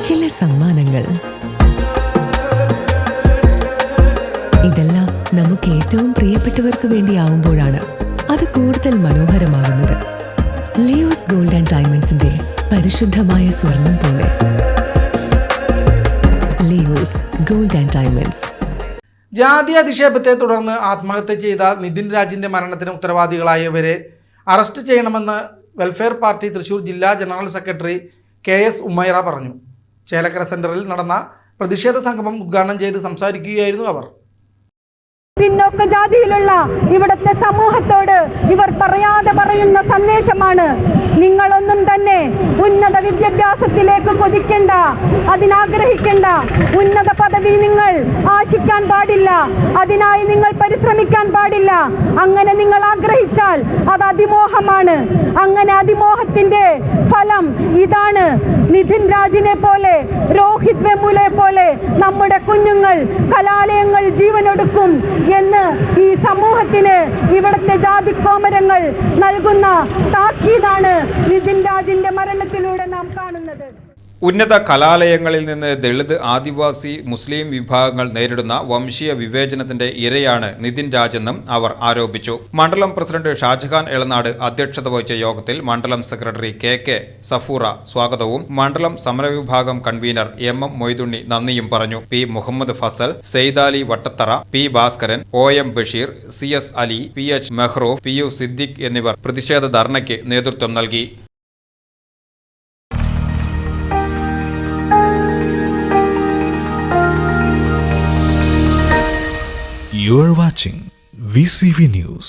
ചില സമ്മാനങ്ങൾ. ഇതെല്ലാം നമുക്ക് ഏറ്റവും പ്രിയപ്പെട്ടവർക്ക് വേണ്ടിയാവുമ്പോഴാണ് അത് കൂടുതൽ മനോഹരമാകുന്നത്. ലിയോസ് ഗോൾഡ് ആൻഡ് ഡയമണ്ട്സിന്റെ പരിശുദ്ധമായ സ്വർണം പോലെ. Leo's gold and diamonds. ജാതി അധിക്ഷേപത്തെ തുടർന്ന് ആത്മഹത്യ ചെയ്ത നിതിൻ രാജിന്റെ മരണത്തിന് ഉത്തരവാദികളായവരെ അറസ്റ്റ് ചെയ്യണമെന്ന് വെൽഫെയർ പാർട്ടി തൃശൂർ ജില്ലാ ജനറൽ സെക്രട്ടറി KS ഉമ്മൈറ പറഞ്ഞു. ചേലക്കര സെന്ററിൽ നടന്ന പ്രതിഷേധ സംഗമം ഉദ്ഘാടനം ചെയ്ത് സംസാരിക്കുകയായിരുന്നു അവർ. പിന്നോക്ക ജാതിയിലുള്ള ഇവിടുത്തെ സമൂഹത്തോട് ഇവർ പറയാതെ പറയുന്ന സന്ദേശമാണ്: നിങ്ങളൊന്നും തന്നെ ഉന്നത വിദ്യാഭ്യാസത്തിലേക്ക് കൊതിക്കേണ്ട, അതിനാഗ്രഹിക്കേണ്ട. ഉന്നത പദവി നിങ്ങൾ ആശിക്കാൻ പാടില്ല, അതിനായി നിങ്ങൾ പരിശ്രമിക്കാൻ പാടില്ല. അങ്ങനെ നിങ്ങൾ ആഗ്രഹിച്ചാൽ അത് അതിമോഹമാണ്. അങ്ങനെ അതിമോഹത്തിന്റെ ഫലം ഇതാണ്. നിതിൻ രാജിനെ പോലെ, രോഹിത് വെമുലെ പോലെ നമ്മുടെ കുഞ്ഞുങ്ങൾ കലാലയങ്ങൾ ജീവനൊടുക്കും എന്ന് ഈ സമൂഹത്തിന് ഇവിടുത്തെ ജാതിക്കോമരങ്ങൾ നൽകുന്ന താക്കീതാണ് നിതിൻ രാജിന്റെ മരണത്തിലൂടെ നാം കാണുന്നത്. ഉന്നത കലാലയങ്ങളിൽ നിന്ന് ദളിത്, ആദിവാസി, മുസ്ലിം വിഭാഗങ്ങൾ നേരിടുന്ന വംശീയ വിവേചനത്തിന്റെ ഇരയാണ് നിതിൻ രാജെന്നും അവർ ആരോപിച്ചു. മണ്ഡലം പ്രസിഡന്റ് ഷാജഹാൻ എളനാട് അധ്യക്ഷത വഹിച്ച യോഗത്തിൽ മണ്ഡലം സെക്രട്ടറി KK സഫൂറ സ്വാഗതവും മണ്ഡലം സമരവിഭാഗം കൺവീനർ MM മൊയ്തുണ്ണി നന്ദിയും പറഞ്ഞു. P Muhammad Fasal, Saidali Vattathara, P Bhaskaran, OM Basheer, CS Ali, PH Mehroof, PU Siddique എന്നിവർ പ്രതിഷേധ ധർണയ്ക്ക് നേതൃത്വം നൽകി. You are watching VCV News.